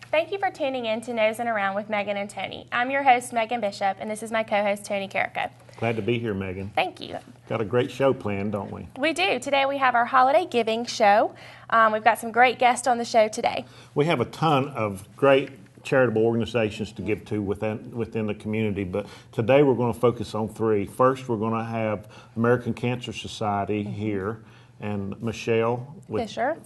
Thank you for tuning in to Nosing Around with Megan and Tony. I'm your host, Megan Bishop, and this is my co-host, Tony Carico. Glad to be here, Megan. Thank you. Got a great show planned, don't we? We do. Today we have our holiday giving show. We've got some great guests on the show today. We have a ton of great charitable organizations to give to within the community, but today we're going to focus on three. First, we're going to have American Cancer Society here, and Michelle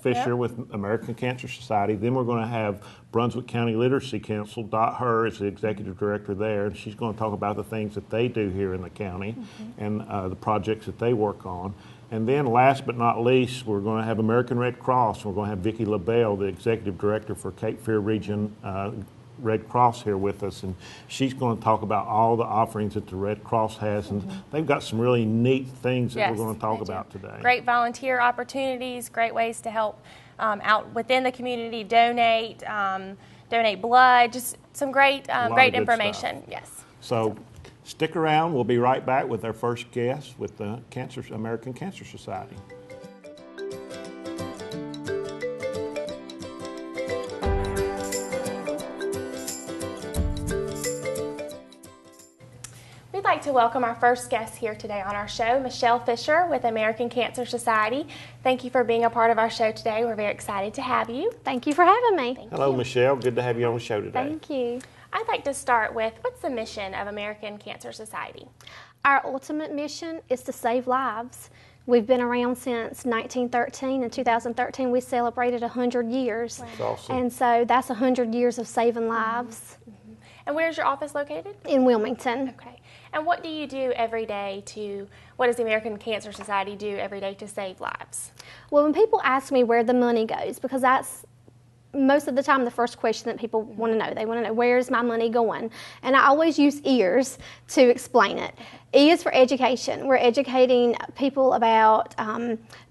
Fisher with American Cancer Society. Then we're going to have Brunswick County Literacy Council. Hoerr is the executive director there, and she's going to talk about the things that they do here in the county and the projects that they work on. And then last but not least, we're going to have American Red Cross. We're going to have Vicki LaBelle, the executive director for Cape Fear Region Red Cross, here with us, and she's going to talk about all the offerings that the Red Cross has, and they've got some really neat things that we're going to talk about today. Great volunteer opportunities, great ways to help out within the community, donate blood, just some great information. Yes. So stick around. We'll be right back with our first guest with the American Cancer Society. We'd like to welcome our first guest here today on our show, Michelle Fisher with American Cancer Society. Thank you for being a part of our show today. We're very excited to have you. Thank you for having me. Hello, Michelle. Good to have you on the show today. Thank you. I'd like to start with, what's the mission of American Cancer Society? Our ultimate mission is to save lives. We've been around since 1913. In 2013, we celebrated 100 years. Wow. That's awesome. And so that's 100 years of saving lives. And where's your office located? In Wilmington. Okay. And what do you do every day what does the American Cancer Society do every day to save lives? Well, when people ask me where the money goes, because that's most of the time the first question that people want to know. They want to know, where is my money going? And I always use EARS to explain it. E is for education. We're educating people about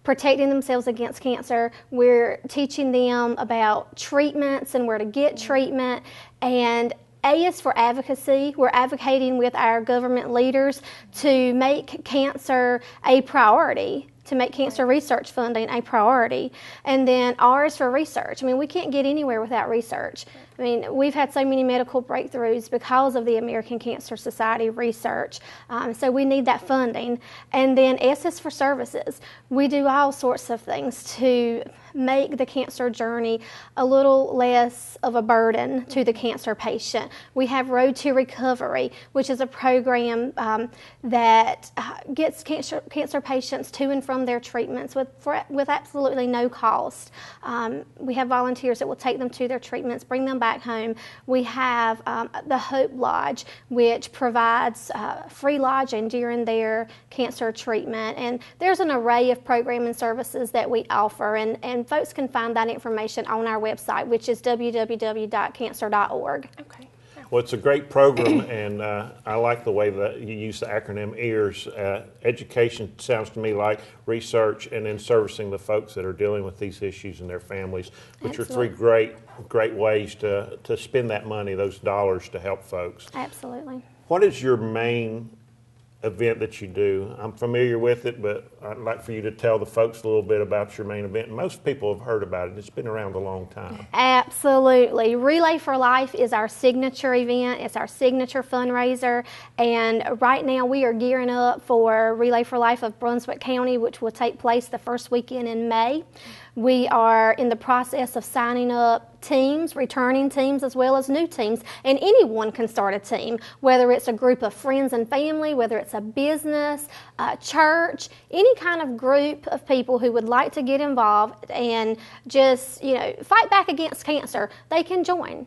protecting themselves against cancer. We're teaching them about treatments and where to get treatment. And A is for advocacy. We're advocating with our government leaders to make cancer a priority, to make cancer research funding a priority. And then R is for research. I mean, we can't get anywhere without research. I mean, we've had so many medical breakthroughs because of the American Cancer Society research. So we need that funding. And then S is for services. We do all sorts of things to make the cancer journey a little less of a burden to the cancer patient. We have Road to Recovery, which is a program that gets cancer patients to and from their treatments with absolutely no cost. We have volunteers that will take them to their treatments, bring them back home. We have the Hope Lodge, which provides free lodging during their cancer treatment. And there's an array of programming services that we offer, and folks can find that information on our website, which is www.cancer.org. Okay. Well, it's a great program, and I like the way that you use the acronym EARS. Education sounds to me like research and then servicing the folks that are dealing with these issues and their families, which Absolutely. are three great ways to spend that money, those dollars, to help folks. Absolutely. What is your main event that you do? I'm familiar with it, but I'd like for you to tell the folks a little bit about your main event. Most people have heard about it. It's been around a long time. Absolutely. Relay for Life is our signature event. It's our signature fundraiser. And right now we are gearing up for Relay for Life of Brunswick County, which will take place the first weekend in May. We are in the process of signing up teams, returning teams, as well as new teams. And anyone can start a team, whether it's a group of friends and family, whether it's a business, a church, any kind of group of people who would like to get involved and just, fight back against cancer. They can join.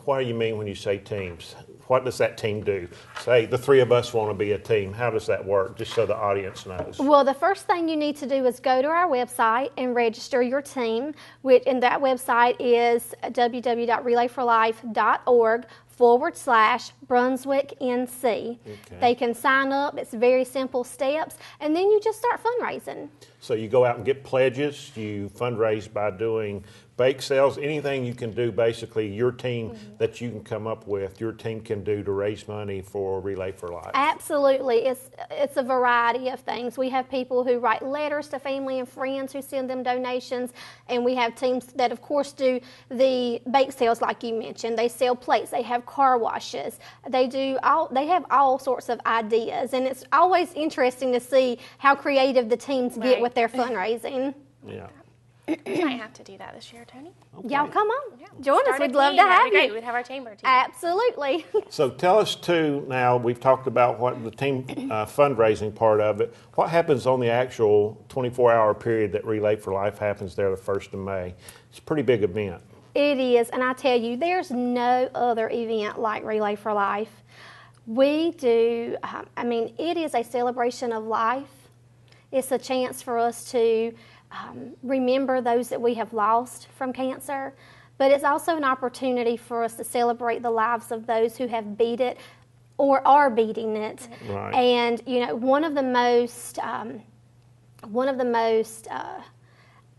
What do you mean when you say teams? What does that team do? Say the three of us want to be a team. How does that work, just so the audience knows? Well, the first thing you need to do is go to our website and register your team, and that website is www.relayforlife.org Brunswick NC. They can sign up. It's very simple steps. And then you just start fundraising. So you go out and get pledges, you fundraise by doing bake sales, anything you can do, basically your team that you can come up with, your team can do to raise money for Relay for Life. Absolutely. It's a variety of things. We have people who write letters to family and friends who send them donations, and we have teams that, of course, do the bake sales like you mentioned. They sell plates, they have car washes, they have all sorts of ideas, and it's always interesting to see how creative the teams get with their fundraising. Yeah. We might have to do that this year, Tony. Okay. Y'all come on. Yeah. Join Start us. a We'd love team. to That'd have be great. you. We'd have our chamber team. Absolutely. So tell us too, now we've talked about what the team fundraising part of it. What happens on the actual 24-hour period that Relay for Life happens there the 1st of May? It's a pretty big event. It is, and I tell you, there's no other event like Relay for Life. We do, it is a celebration of life. It's a chance for us to remember those that we have lost from cancer, but it's also an opportunity for us to celebrate the lives of those who have beat it or are beating it. Right. And one of the most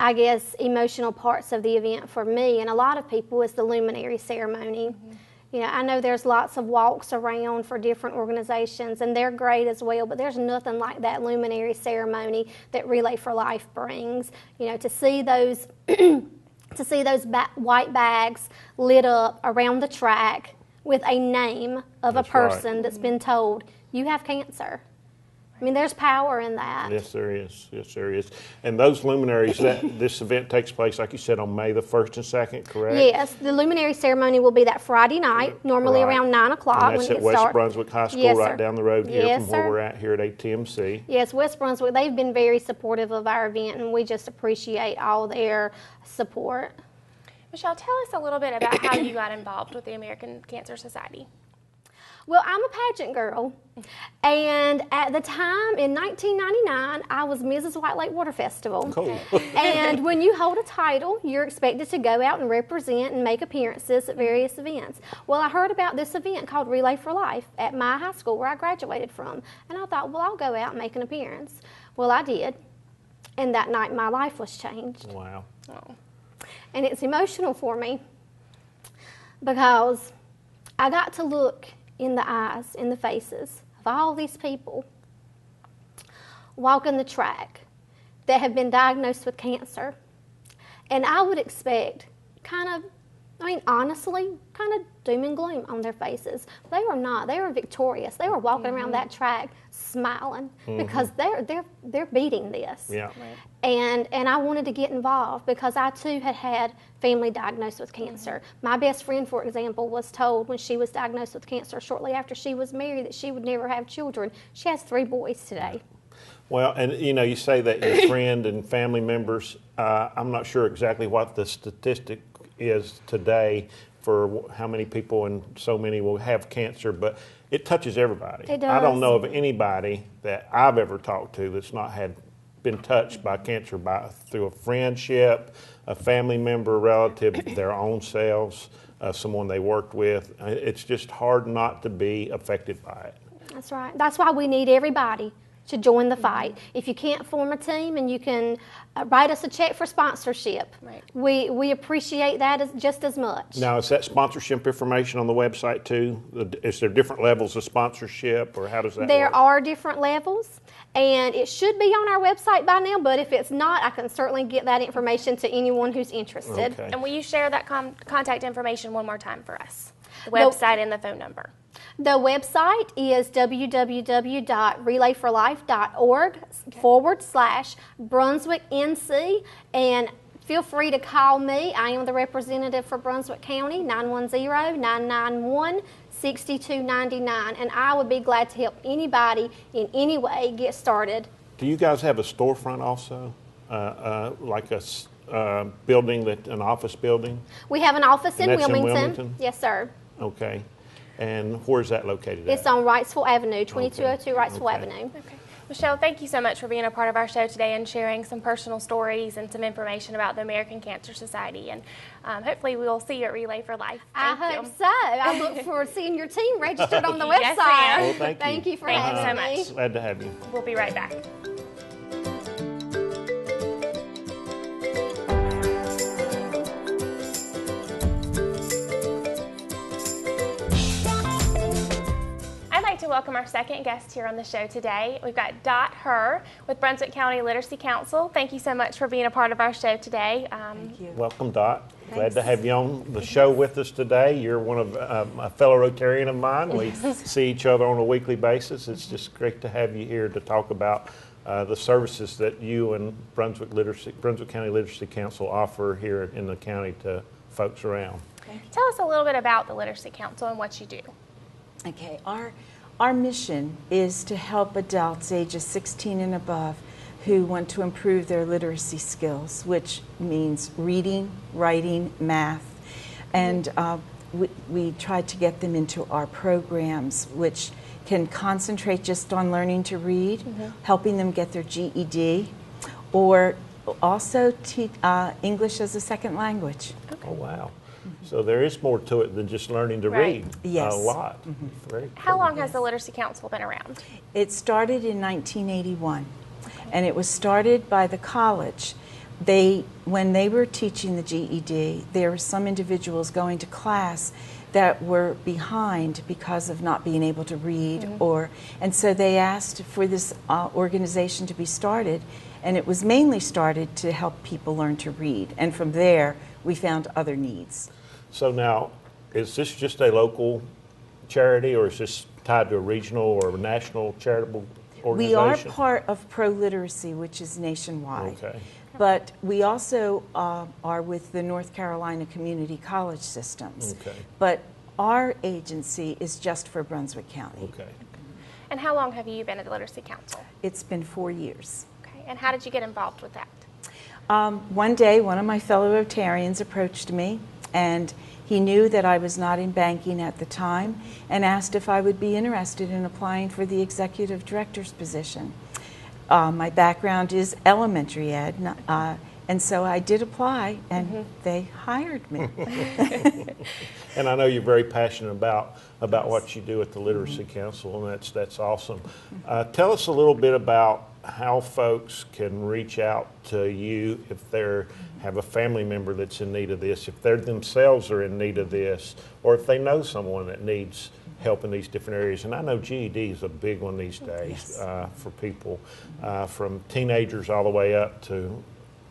I guess emotional parts of the event for me and a lot of people is the luminary ceremony. I know there's lots of walks around for different organizations, and they're great as well, but there's nothing like that luminary ceremony that Relay for Life brings. To see those white bags lit up around the track with a name of a person that's been told, you have cancer. There's power in that. Yes, there is. Yes, there is. And those luminaries, this event takes place, like you said, on May the 1st and 2nd, correct? Yes, the luminary ceremony will be that Friday night, normally around 9 o'clock. And that's at West Brunswick High School, right down the road here from where we're at here at ATMC. Yes, West Brunswick, they've been very supportive of our event, and we just appreciate all their support. Michelle, tell us a little bit about how you got involved with the American Cancer Society. Well, I'm a pageant girl, and at the time in 1999, I was Mrs. White Lake Water Festival. Cool. And when you hold a title, you're expected to go out and represent and make appearances at various events. Well, I heard about this event called Relay for Life at my high school where I graduated from, and I thought, well, I'll go out and make an appearance. Well, I did, and that night my life was changed. Wow. Oh. And it's emotional for me because I got to look in the eyes, in the faces of all these people walking the track that have been diagnosed with cancer. And I would expect honestly, kind of doom and gloom on their faces. They were not. They were victorious. They were walking around that track smiling because they're beating this. Yeah. Right. And I wanted to get involved because I too had family diagnosed with cancer. My best friend, for example, was told when she was diagnosed with cancer shortly after she was married that she would never have children. She has 3 boys today. Well, and you say that your friend and family members, I'm not sure exactly what the statistic is today for how many people, and so many will have cancer, but it touches everybody. It does. I don't know of anybody that I've ever talked to that's not been touched by cancer through a friendship, a family member, relative, their own selves, someone they worked with. It's just hard not to be affected by it. That's right. That's why we need everybody to join the fight. If you can't form a team and you can write us a check for sponsorship, right. we appreciate that just as much. Now, is that sponsorship information on the website too? Is there different levels of sponsorship, or how does that work? There are different levels, and it should be on our website by now, but if it's not, I can certainly get that information to anyone who's interested. Okay. And will you share that contact information one more time for us? The website and the phone number. The website is www.relayforlife.org/Brunswick NC, and feel free to call me. I am the representative for Brunswick County, 910-991-6299, and I would be glad to help anybody in any way get started. Do you guys have a storefront also, like a building, an office building? We have an office in that's Wilmington. in Wilmington? Yes, sir. Okay. And where's that located It's at? on Wrightsville Avenue, 2202 Wrightsville Okay. Avenue. Okay. Michelle, thank you so much for being a part of our show today and sharing some personal stories and some information about the American Cancer Society. And hopefully we will see you at Relay for Life. I hope so. I look forward to seeing your team registered on the website. Yes, ma'am. Well, thank you. for Thank you having so me. much. Glad to have you. We'll be right back. To welcome our second guest here on the show today. We've got Hoerr with Brunswick County Literacy Council. Thank you so much for being a part of our show today. Thank you. Welcome, Dot. Thanks. Glad to have you on the show with us today. You're one of a fellow Rotarian of mine. We see each other on a weekly basis. It's just great to have you here to talk about the services that you and Brunswick County Literacy Council offer here in the county to folks around. Tell us a little bit about the Literacy Council and what you do. Okay, our mission is to help adults ages 16 and above who want to improve their literacy skills, which means reading, writing, math. And we try to get them into our programs, which can concentrate just on learning to read, helping them get their GED, or also teach English as a second language. Okay. Oh, wow. So there is more to it than just learning to Right. read. Yes. A lot. Very How cool. long has the Literacy Council been around? It started in 1981, and it was started by the college. When they were teaching the GED, there were some individuals going to class that were behind because of not being able to read, and so they asked for this organization to be started, and it was mainly started to help people learn to read, and from there we found other needs. So now, is this just a local charity, or is this tied to a regional or a national charitable We are organization? part of Pro Literacy, which is nationwide. Okay. But we also are with the North Carolina Community College Systems. Okay. But our agency is just for Brunswick County. Okay. And how long have you been at the Literacy Council? It's been 4 years. Okay. And how did you get involved with that? One day, one of my fellow Rotarians approached me, and he knew that I was not in banking at the time, and asked if I would be interested in applying for the executive director's position. My background is elementary ed, and so I did apply, and they hired me. And I know you're very passionate about what you do at the Literacy Council, and that's awesome. Tell us a little bit about how folks can reach out to you if they have a family member that's in need of this, if they themselves are in need of this, or if they know someone that needs help in these different areas. And I know GED is a big one these days. Yes. For people, from teenagers all the way up to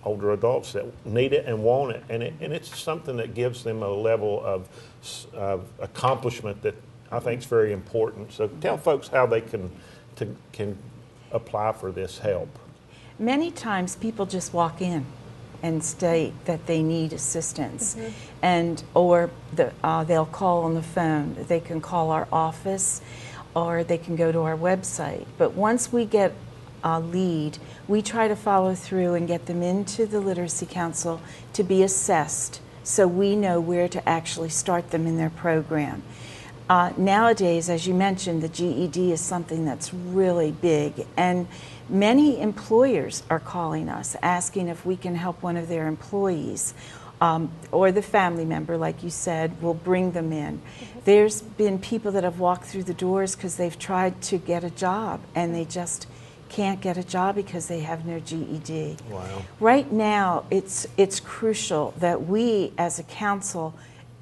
older adults that need it and want it, and it's something that gives them a level of accomplishment that I think is very important. So tell folks how they can apply for this help. Many times people just walk in and state that they need assistance, or they'll call on the phone. They can call our office, or they can go to our website. But once we get a lead, we try to follow through and get them into the Literacy Council to be assessed, so we know where to actually start them in their program. Nowadays, as you mentioned, the GED is something that's really big, and many employers are calling us asking if we can help one of their employees, or the family member, like you said, will bring them in. There's been people that have walked through the doors because they've tried to get a job, and they just can't get a job because they have no GED. Wow. Right now, it's crucial that we as a council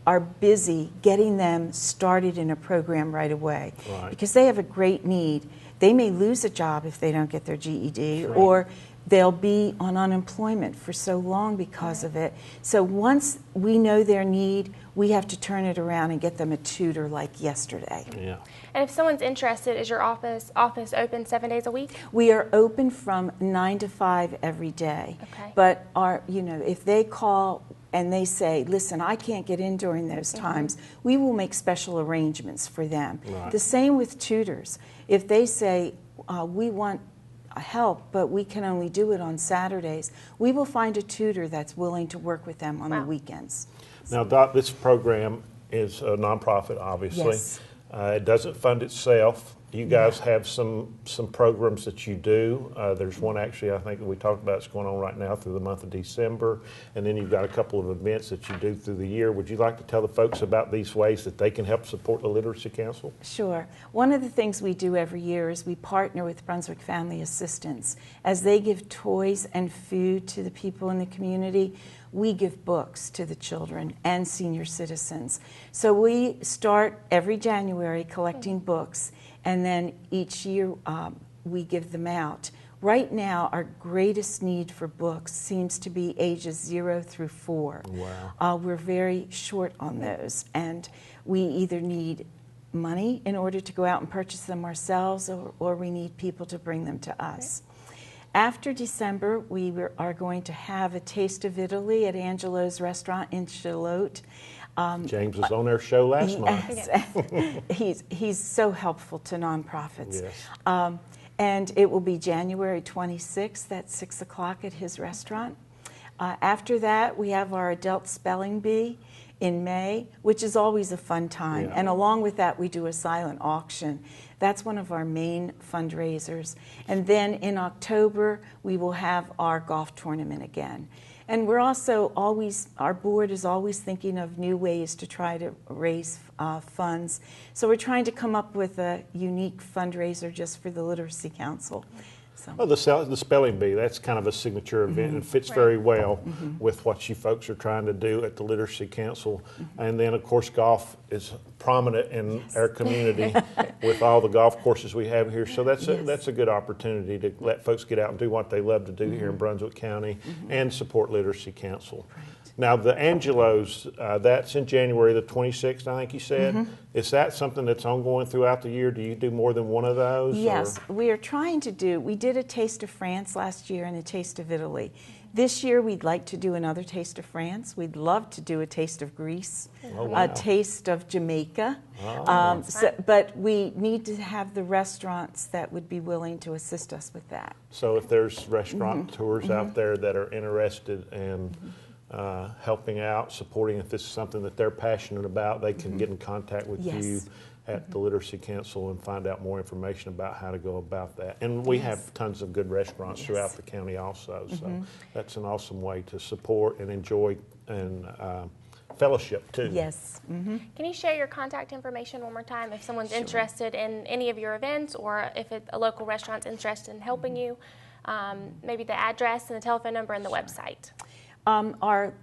are busy getting them started in a program right away, because they have a great need. They may lose a job if they don't get their GED, or they'll be on unemployment for so long because of it. So once we know their need, we have to turn it around and get them a tutor like yesterday. Yeah. And if someone's interested, is your office open 7 days a week? We are open from 9 to 5 every day. Okay. But if they call and they say, listen, I can't get in during those times, we will make special arrangements for them. Right. The same with tutors. If they say, we want help, but we can only do it on Saturdays, we will find a tutor that's willing to work with them on the weekends. Now, Dot, this program is a nonprofit, obviously. Yes. It doesn't fund itself. You guys have some programs that you do. There's one actually I think that we talked about it's going on right now through the month of December, and then you've got a couple of events that you do through the year. Would you like to tell the folks about these ways that they can help support the Literacy Council? Sure. One of the things we do every year is we partner with Brunswick Family Assistance. As they give toys and food to the people in the community, we give books to the children and senior citizens. So we start every January collecting books, and then each year we give them out. Right now, our greatest need for books seems to be ages 0 through 4. Wow. We're very short on those, and we either need money in order to go out and purchase them ourselves, or we need people to bring them to us. After December, we are going to have a Taste of Italy at Angelo's restaurant in Charlotte. James was on our show last month. Yes. He's so helpful to nonprofits. Yes. And it will be January 26th at 6 o'clock at his restaurant. After that, we have our adult spelling bee in May, which is always a fun time. Yeah. And along with that, we do a silent auction. That's one of our main fundraisers. And then in October, we will have our golf tournament again. And we're also always, our board is always thinking of new ways to try to raise funds. So we're trying to come up with a unique fundraiser just for the Literacy Council. So. Well, the spelling bee, that's kind of a signature event and fits very well with what you folks are trying to do at the Literacy Council. And then, of course, golf is prominent in our community with all the golf courses we have here. So that's a good opportunity to let folks get out and do what they love to do here in Brunswick County and support Literacy Council. Right. Now, the Angelos, that's in January the 26th, I think you said. Is that something that's ongoing throughout the year? Do you do more than one of those? Yes, or? we are trying to do, we did a Taste of France last year and a Taste of Italy. This year we'd like to do another Taste of France. We'd love to do a Taste of Greece, a Taste of Jamaica. But we need to have the restaurants that would be willing to assist us with that. So if there's restaurant tours out there that are interested in helping out, supporting, if this is something that they're passionate about, they can get in contact with you at the Literacy Council and find out more information about how to go about that. And we have tons of good restaurants throughout the county also, so that's an awesome way to support and enjoy and fellowship too. Yes. Can you share your contact information one more time if someone's interested in any of your events, or if a local restaurant's interested in helping you, maybe the address and the telephone number and the website? Our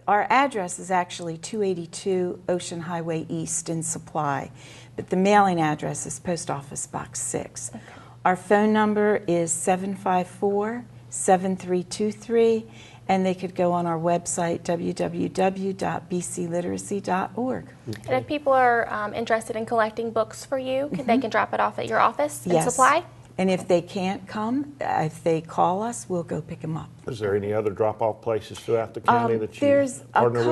address is actually 282 Ocean Highway East in Supply, but the mailing address is Post Office Box 6. Okay. Our phone number is 754-7323, and they could go on our website, www.bcliteracy.org. Okay. And if people are interested in collecting books for you, they can drop it off at your office in Supply? And if they can't come, if they call us, we'll go pick them up. Is there any other drop-off places throughout the county that you partner with?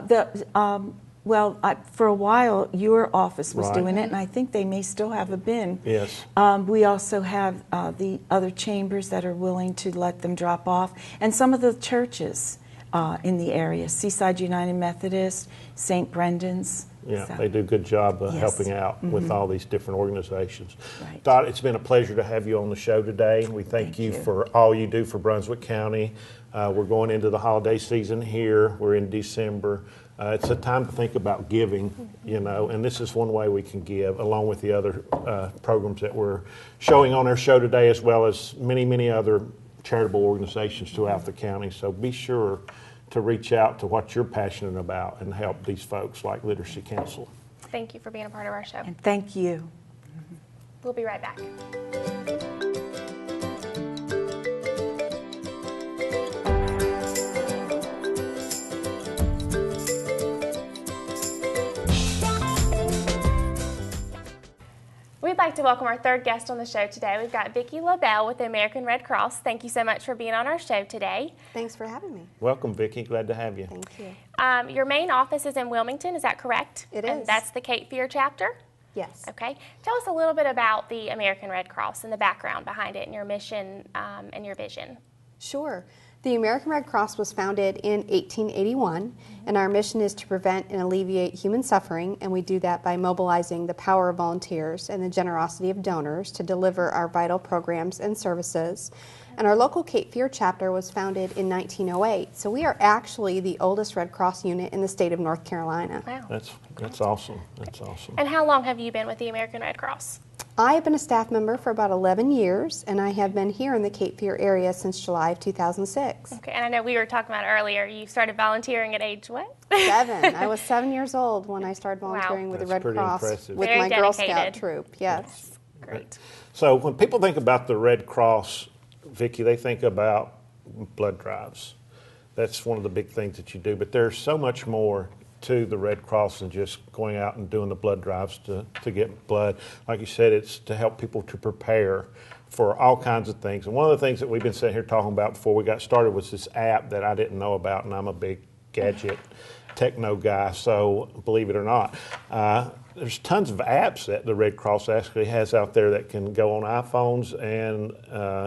There's a couple. For a while, your office was doing it, and I think they may still have a bin. Yes. We also have the other chambers that are willing to let them drop off, and some of the churches in the area, Seaside United Methodist, St. Brendan's. Yeah, So. they do a good job of helping out with all these different organizations. Right. Dot, it's been a pleasure to have you on the show today. We thank you for all you do for Brunswick County. We're going into the holiday season here. We're in December. It's a time to think about giving, and this is one way we can give, along with the other programs that we're showing on our show today, as well as many, many other charitable organizations throughout the county. So be sure to reach out to what you're passionate about and help these folks like Literacy Council. Thank you for being a part of our show. And thank you. We'll be right back. We'd like to welcome our third guest on the show today. We've got Vicki LaBelle with the American Red Cross. Thank you so much for being on our show today. Thanks for having me. Welcome, Vicki. Glad to have you. Thank you. Your main office is in Wilmington, is that correct? It and is. That's the Cape Fear chapter? Yes. Okay. Tell us a little bit about the American Red Cross and the background behind it and your mission and your vision. Sure. The American Red Cross was founded in 1881, and our mission is to prevent and alleviate human suffering, and we do that by mobilizing the power of volunteers and the generosity of donors to deliver our vital programs and services. And our local Cape Fear chapter was founded in 1908, so we are actually the oldest Red Cross unit in the state of North Carolina. Wow. That's awesome. That's awesome. And how long have you been with the American Red Cross? I have been a staff member for about 11 years, and I have been here in the Cape Fear area since July of 2006. Okay, and I know we were talking about earlier, you started volunteering at age what? 7. I was 7 years old when I started volunteering with the That's Red pretty Cross impressive. with Very my Girl Scout dedicated. troop. Yes. Great. So when people think about the Red Cross, Vicki, they think about blood drives. That's one of the big things that you do, but there's so much more to the Red Cross than just going out and doing the blood drives to get blood. Like you said, it's to help people to prepare for all kinds of things. And one of the things that we've been sitting here talking about before we got started was this app that I didn't know about, and I'm a big gadget techno guy, so believe it or not. There's tons of apps that the Red Cross actually has out there that can go on iPhones and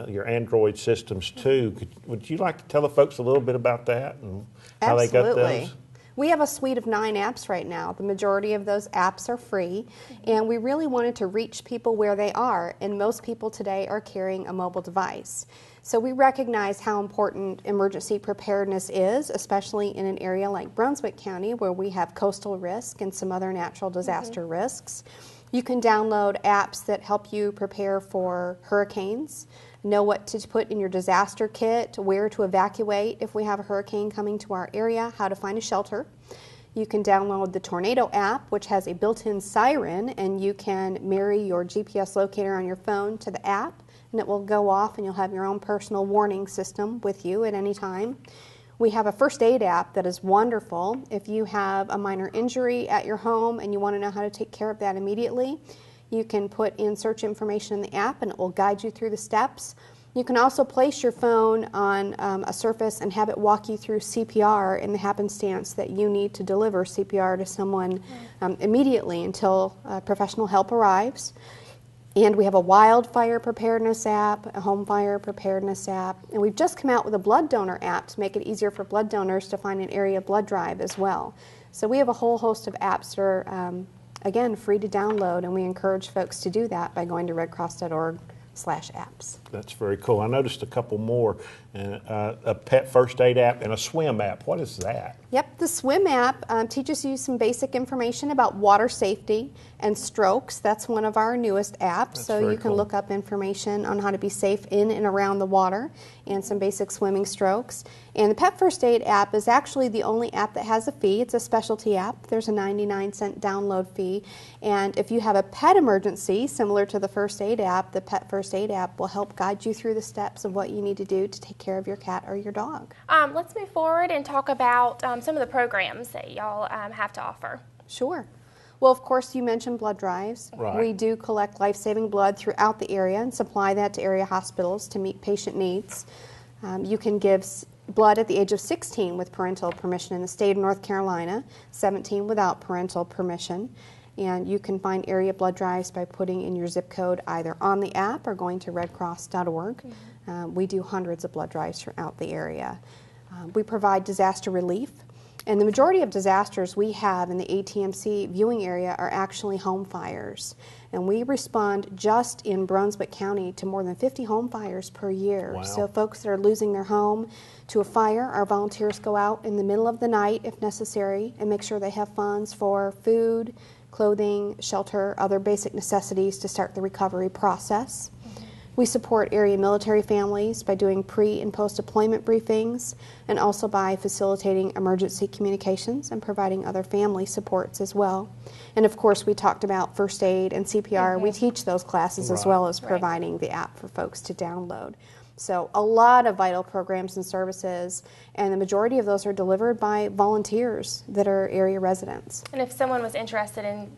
your Android systems too. Would you like to tell the folks a little bit about that and how they got those? We have a suite of 9 apps right now. The majority of those apps are free, and we really wanted to reach people where they are, and most people today are carrying a mobile device. So we recognize how important emergency preparedness is, especially in an area like Brunswick County where we have coastal risk and some other natural disaster risks. You can download apps that help you prepare for hurricanes, know what to put in your disaster kit, where to evacuate if we have a hurricane coming to our area, how to find a shelter. You can download the Tornado app, which has a built-in siren, and you can marry your GPS locator on your phone to the app, and it will go off and you'll have your own personal warning system with you at any time. We have a first aid app that is wonderful. If you have a minor injury at your home and you want to know how to take care of that immediately, you can put in search information in the app and it will guide you through the steps. You can also place your phone on a surface and have it walk you through CPR in the happenstance that you need to deliver CPR to someone immediately until professional help arrives. And we have a wildfire preparedness app, a home fire preparedness app, and we've just come out with a blood donor app to make it easier for blood donors to find an area blood drive as well. So we have a whole host of apps that are, again, free to download, and we encourage folks to do that by going to redcross.org/apps. That's very cool. I noticed a couple more, a pet first aid app and a swim app. What is that? Yep, the swim app teaches you some basic information about water safety and strokes. That's one of our newest apps. That's so very you can cool. look up information on how to be safe in and around the water and some basic swimming strokes. And the Pet First Aid app is actually the only app that has a fee. It's a specialty app. There's a 99-cent download fee. And if you have a pet emergency, similar to the First Aid app, the Pet First Aid app will help guide you through the steps of what you need to do to take care of your cat or your dog. Let's move forward and talk about some of the programs that y'all have to offer. Sure. Well, of course, you mentioned blood drives. Right. We do collect life-saving blood throughout the area and supply that to area hospitals to meet patient needs. You can give blood at the age of 16 with parental permission in the state of North Carolina, 17 without parental permission. And you can find area blood drives by putting in your zip code either on the app or going to redcross.org. We do hundreds of blood drives throughout the area. We provide disaster relief. And the majority of disasters we have in the ATMC viewing area are actually home fires. And we respond just in Brunswick County to more than 50 home fires per year. Wow. So folks that are losing their home to a fire, our volunteers go out in the middle of the night if necessary and make sure they have funds for food, clothing, shelter, other basic necessities to start the recovery process. We support area military families by doing pre- and post-deployment briefings and also by facilitating emergency communications and providing other family supports as well. And of course, we talked about first aid and CPR. We teach those classes as well as providing the app for folks to download. So a lot of vital programs and services, and the majority of those are delivered by volunteers that are area residents. And if someone was interested in,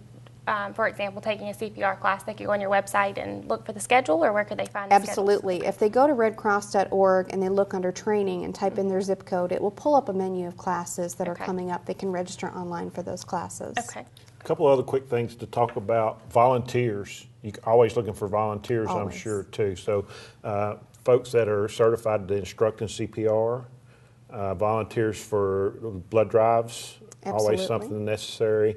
for example, taking a CPR class, they could go on your website and look for the schedule, or where could they find the Absolutely. If they go to redcross.org and they look under training and type in their zip code, it will pull up a menu of classes that are coming up. They can register online for those classes. Okay. A couple other quick things to talk about. Volunteers. You're always looking for volunteers, I'm Always. sure, too. So folks that are certified to instruct in CPR, volunteers for blood drives, always Absolutely. something necessary.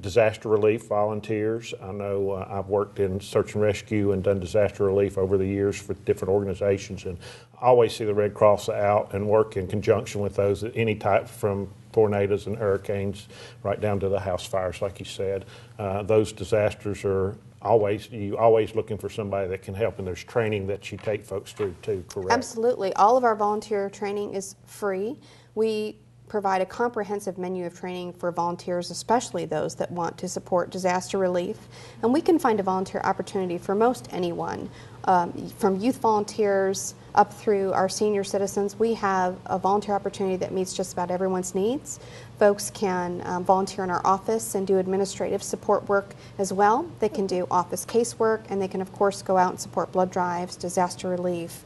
Disaster relief volunteers. I know I've worked in search and rescue and done disaster relief over the years for different organizations, and I always see the Red Cross out and work in conjunction with those at any type, from tornadoes and hurricanes right down to the house fires, like you said. Those disasters are always looking for somebody that can help, and there's training that you take folks through too, correct? Absolutely. All of our volunteer training is free. We provide a comprehensive menu of training for volunteers, especially those that want to support disaster relief. And we can find a volunteer opportunity for most anyone, from youth volunteers up through our senior citizens. We have a volunteer opportunity that meets just about everyone's needs. Folks can volunteer in our office and do administrative support work as well. They can do office casework, and they can, of course, go out and support blood drives, disaster relief,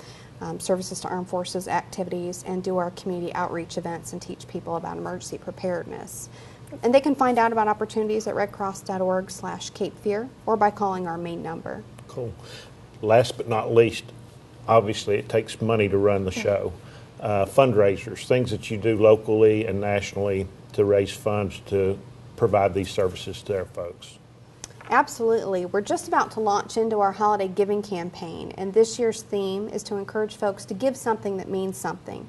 services to armed forces activities, and do our community outreach events and teach people about emergency preparedness. And they can find out about opportunities at redcross.org/Cape Fear or by calling our main number. Cool. Last but not least, obviously it takes money to run the show. Fundraisers, things that you do locally and nationally to raise funds to provide these services to our folks. Absolutely. We're just about to launch into our holiday giving campaign, and this year's theme is to encourage folks to give something that means something.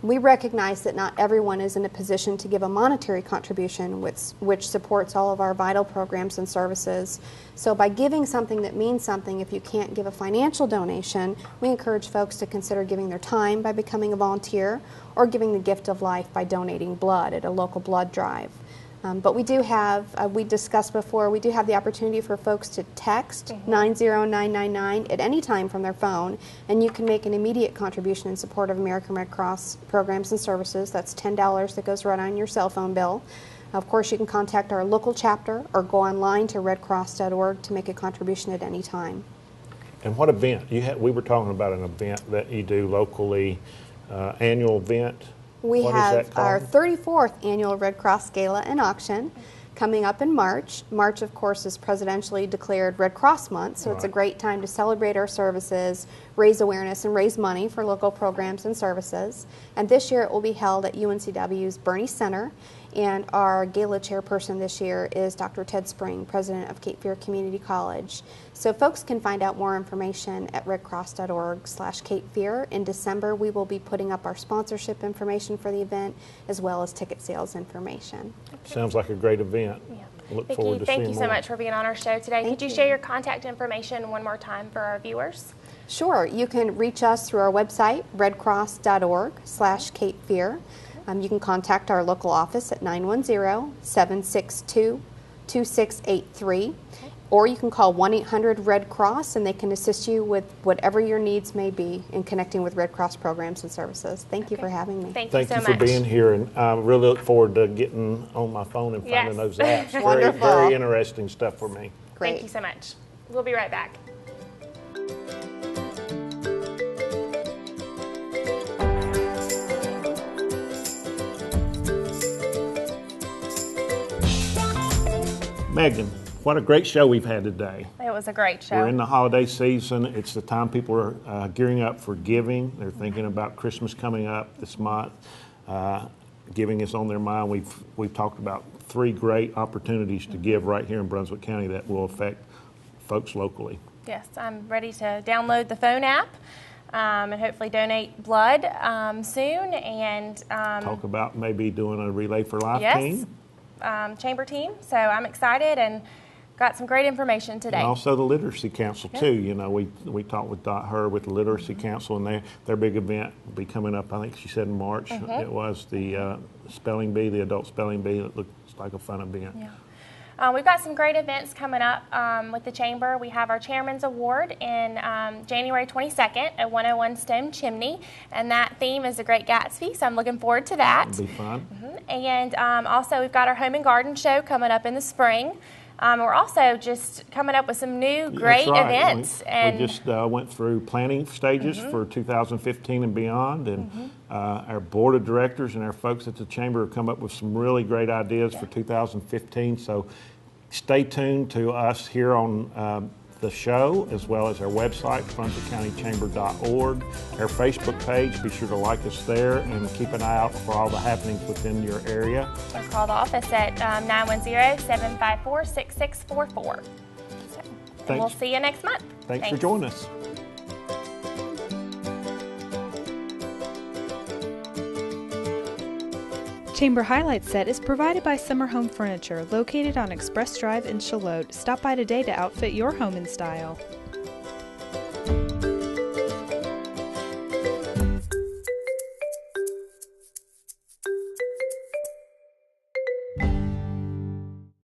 We recognize that not everyone is in a position to give a monetary contribution which supports all of our vital programs and services. So by giving something that means something, if you can't give a financial donation, we encourage folks to consider giving their time by becoming a volunteer, or giving the gift of life by donating blood at a local blood drive. But we do have, we discussed before, we do have the opportunity for folks to text 90999 at any time from their phone, and you can make an immediate contribution in support of American Red Cross programs and services. That's $10 that goes right on your cell phone bill. Of course, you can contact our local chapter or go online to redcross.org to make a contribution at any time. And what event? We were talking about an event that you do locally, annual event. We What is that have our called? 34th annual Red Cross Gala and Auction coming up in March. March, of course, is presidentially declared Red Cross Month, so it's a great time to celebrate our services, raise awareness, and raise money for local programs and services. And this year it will be held at UNCW's Bernie Center, and our gala chairperson this year is Dr. Ted Spring, president of Cape Fear Community College. So folks can find out more information at redcross.org/Cape Fear. In December, we will be putting up our sponsorship information for the event, as well as ticket sales information. Sounds like a great event. Yeah. Look forward Vicki, to thank seeing you so more. much for being on our show today. Thank Could you you. share your contact information one more time for our viewers? Sure, you can reach us through our website, redcross.org/Cape Fear. You can contact our local office at 910-762-2683, or you can call 1-800-RED-CROSS, and they can assist you with whatever your needs may be in connecting with Red Cross programs and services. Thank you for having me. Thank Thank you you so for much. being here, and I really look forward to getting on my phone and finding Yes. those apps. Very, Wonderful. very interesting stuff for me. Great. Thank you so much. We'll be right back. Megan, what a great show we've had today. It was a great show. We're in the holiday season. It's the time people are gearing up for giving. They're thinking about Christmas coming up this month. Giving is on their mind. We've talked about 3 great opportunities to give right here in Brunswick County that will affect folks locally. Yes, I'm ready to download the phone app and hopefully donate blood soon. And Talk about maybe doing a Relay for Life yes, team. chamber team. So I'm excited and got some great information today. And also the Literacy Council too. You know, we talked with Hoerr with the Literacy Council, and their big event will be coming up. I think she said in March. It was the spelling bee, the adult spelling bee. It looks like a fun event. Yeah. We've got some great events coming up with the Chamber. We have our Chairman's Award in January 22nd at 101 Stone Chimney, and that theme is The Great Gatsby, so I'm looking forward to that. It'll be fun. And also we've got our Home and Garden Show coming up in the spring. We're also just coming up with some new great That's right. events. We just went through planning stages for 2015 and beyond, and our board of directors and our folks at the Chamber have come up with some really great ideas for 2015. So stay tuned to us here on the show, as well as our website, brunswickcountychamber.org, our Facebook page. Be sure to like us there and keep an eye out for all the happenings within your area. Or call the office at 910-754-6644. And we'll see you next month. Thanks for joining us. Chamber Highlight Set is provided by Summer Home Furniture, located on Express Drive in Charlotte. Stop by today to outfit your home in style.